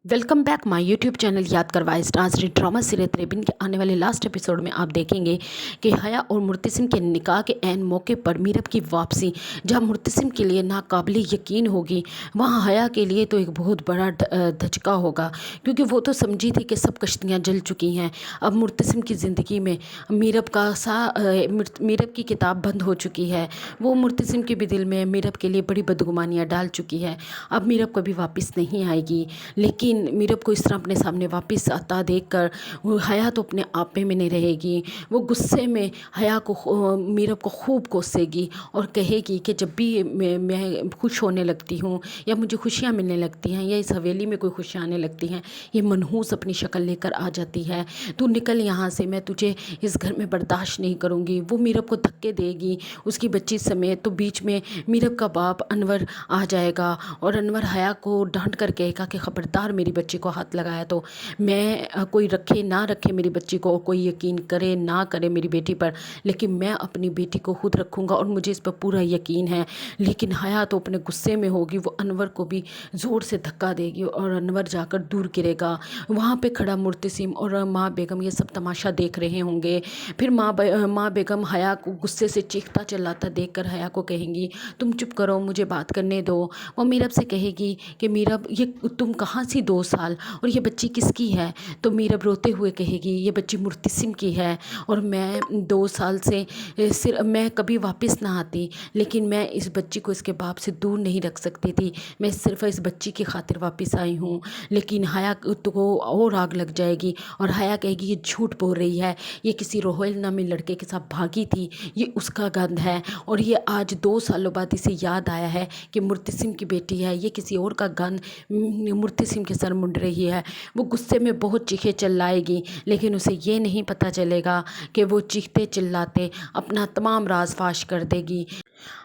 Welcome back my YouTube channel याद करवाए stars drama serial त्रेबिन के आने वाले लास्ट एपिसोड में आप देखेंगे कि हया और मुर्तसिम के निकाह के ऐन मौके पर मीरब की वापसी जहां मुर्तसिम के लिए नाकाबिले यकीन होगी, वहां हया के लिए तो एक बहुत बड़ा धचका होगा, क्योंकि वो तो समझी थी कि सब कश्तियां जल चुकी हैं। अब मुर्तसिम की ज़िंदगी में मीरब की किताब बंद हो चुकी है। वो मुर्तसिम के भी दिल में मीरब के लिए बड़ी बदगुमानियाँ डाल चुकी है। अब मीरब कभी वापस नहीं आएगी, लेकिन मीरब को इस तरह अपने सामने वापस आता देखकर वो हया तो अपने आप में नहीं रहेगी। वो गुस्से में हया को मीरब को खूब कोसेगी और कहेगी कि जब भी मैं खुश होने लगती हूँ या मुझे खुशियाँ मिलने लगती हैं या इस हवेली में कोई खुशियाँ आने लगती हैं, ये मनहूस अपनी शक्ल लेकर आ जाती है। तू निकल यहाँ से, मैं तुझे इस घर में बर्दाश्त नहीं करूँगी। वो मीरब को धक्के देगी, उसकी बच्ची समेत। तो बीच में मीरब का बाप अनवर आ जाएगा और अनवर हया को डांट कर कहेगा कि खबरदार मेरी बच्ची को हाथ लगाया तो मैं कोई रखे ना रखे मेरी बच्ची को, कोई यकीन करे ना करे मेरी बेटी पर, लेकिन मैं अपनी बेटी को खुद रखूँगा और मुझे इस पर पूरा यकीन है। लेकिन हया तो अपने गुस्से में होगी, वो अनवर को भी ज़ोर से धक्का देगी और अनवर जाकर दूर गिरेगा। वहाँ पे खड़ा मुर्तसिम और माँ बेगम ये सब तमाशा देख रहे होंगे। फिर माँ बेगम हया को गुस्से से चीखता चिल्लाता देखकर हया को कहेंगी, तुम चुप करो, मुझे बात करने दो। वो मीरब से कहेगी कि मीरब ये तुम कहाँ सी 2 साल, और ये बच्ची किसकी है? तो मीरब रोते हुए कहेगी, ये बच्ची मुर्तसिम की है और मैं 2 साल से सिर्फ मैं कभी वापस ना आती, लेकिन मैं इस बच्ची को इसके बाप से दूर नहीं रख सकती थी। मैं सिर्फ इस बच्ची की खातिर वापस आई हूँ। लेकिन हया को और आग लग जाएगी और हया कहेगी ये झूठ बोल रही है, ये किसी रोहिल नामी लड़के के साथ भागी थी, ये उसका गंध है और ये आज 2 सालों बाद इसे याद आया है कि मुर्तसिम की बेटी है, ये किसी और का गंध मुर्तसिम के सर मुंड रही है। वो गुस्से में बहुत चीखे चिल्लाएगी, लेकिन उसे ये नहीं पता चलेगा कि वो चीखते चिल्लाते अपना तमाम राज फाश कर देगी।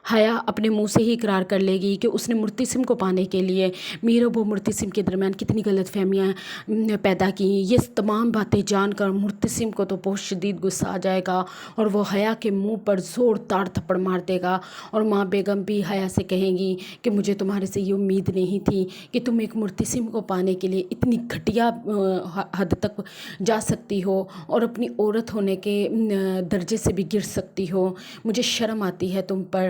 हया अपने मुंह से ही इकरार कर लेगी कि उसने मुर्तसिम को पाने के लिए मीरब और मुर्तसिम के दरमियान कितनी गलतफहमियाँ पैदा की। ये तमाम बातें जानकर मुर्तसिम को तो बहुत शदीद गुस्सा आ जाएगा और वो हया के मुंह पर ज़ोरदार थप्पड़ मार देगा। और माँ बेगम भी हया से कहेंगी कि मुझे तुम्हारे से ये उम्मीद नहीं थी कि तुम एक मुर्तसिम को पाने के लिए इतनी घटिया हद तक जा सकती हो और अपनी औरत होने के दर्जे से भी गिर सकती हो। मुझे शर्म आती है तुम पर।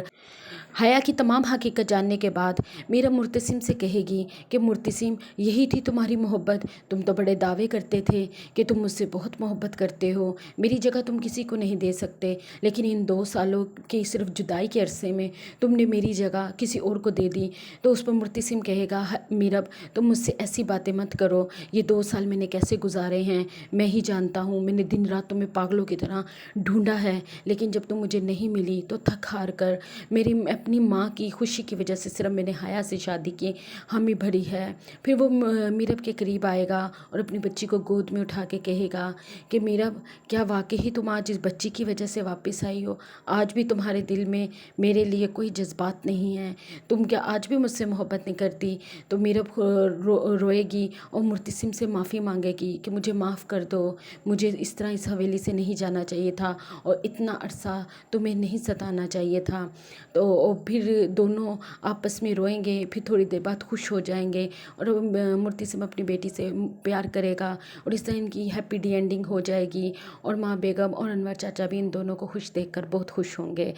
हया की तमाम हकीकत जानने के बाद मीरा मुर्तसिम से कहेगी कि मुर्तसिम, यही थी तुम्हारी मोहब्बत? तुम तो बड़े दावे करते थे कि तुम मुझसे बहुत मोहब्बत करते हो, मेरी जगह तुम किसी को नहीं दे सकते, लेकिन इन 2 सालों की सिर्फ जुदाई के अरसे में तुमने मेरी जगह किसी और को दे दी। तो उस पर मुर्तसिम कहेगा, मीरब तुम मुझसे ऐसी बातें मत करो, ये 2 साल मैंने कैसे गुजारे हैं मैं ही जानता हूँ। मैंने दिन रात तुम्हें पागलों की तरह ढूंढा है, लेकिन जब तुम मुझे नहीं मिली तो थक हार कर मेरी अपनी माँ की खुशी की वजह से सिर्फ मैंने हया से शादी की हामी भरी है। फिर वो मीरब के करीब आएगा और अपनी बच्ची को गोद में उठा के कहेगा कि मीरब, क्या वाकई ही तुम आज इस बच्ची की वजह से वापस आई हो? आज भी तुम्हारे दिल में मेरे लिए कोई जज्बात नहीं है? तुम क्या आज भी मुझसे मोहब्बत नहीं करती? तो मीरब रोएगी और मुर्तसिम से माफ़ी मांगेगी कि मुझे माफ़ कर दो, मुझे इस तरह इस हवेली से नहीं जाना चाहिए था और इतना अरसा तुम्हें नहीं सताना चाहिए था। तो फिर दोनों आपस में रोएंगे, फिर थोड़ी देर बाद खुश हो जाएंगे और मुर्तसिम अपनी बेटी से प्यार करेगा और इस तरह इनकी हैप्पी डी एंडिंग हो जाएगी। और माँ बेगम और अनवर चाचा भी इन दोनों को खुश देखकर बहुत खुश होंगे।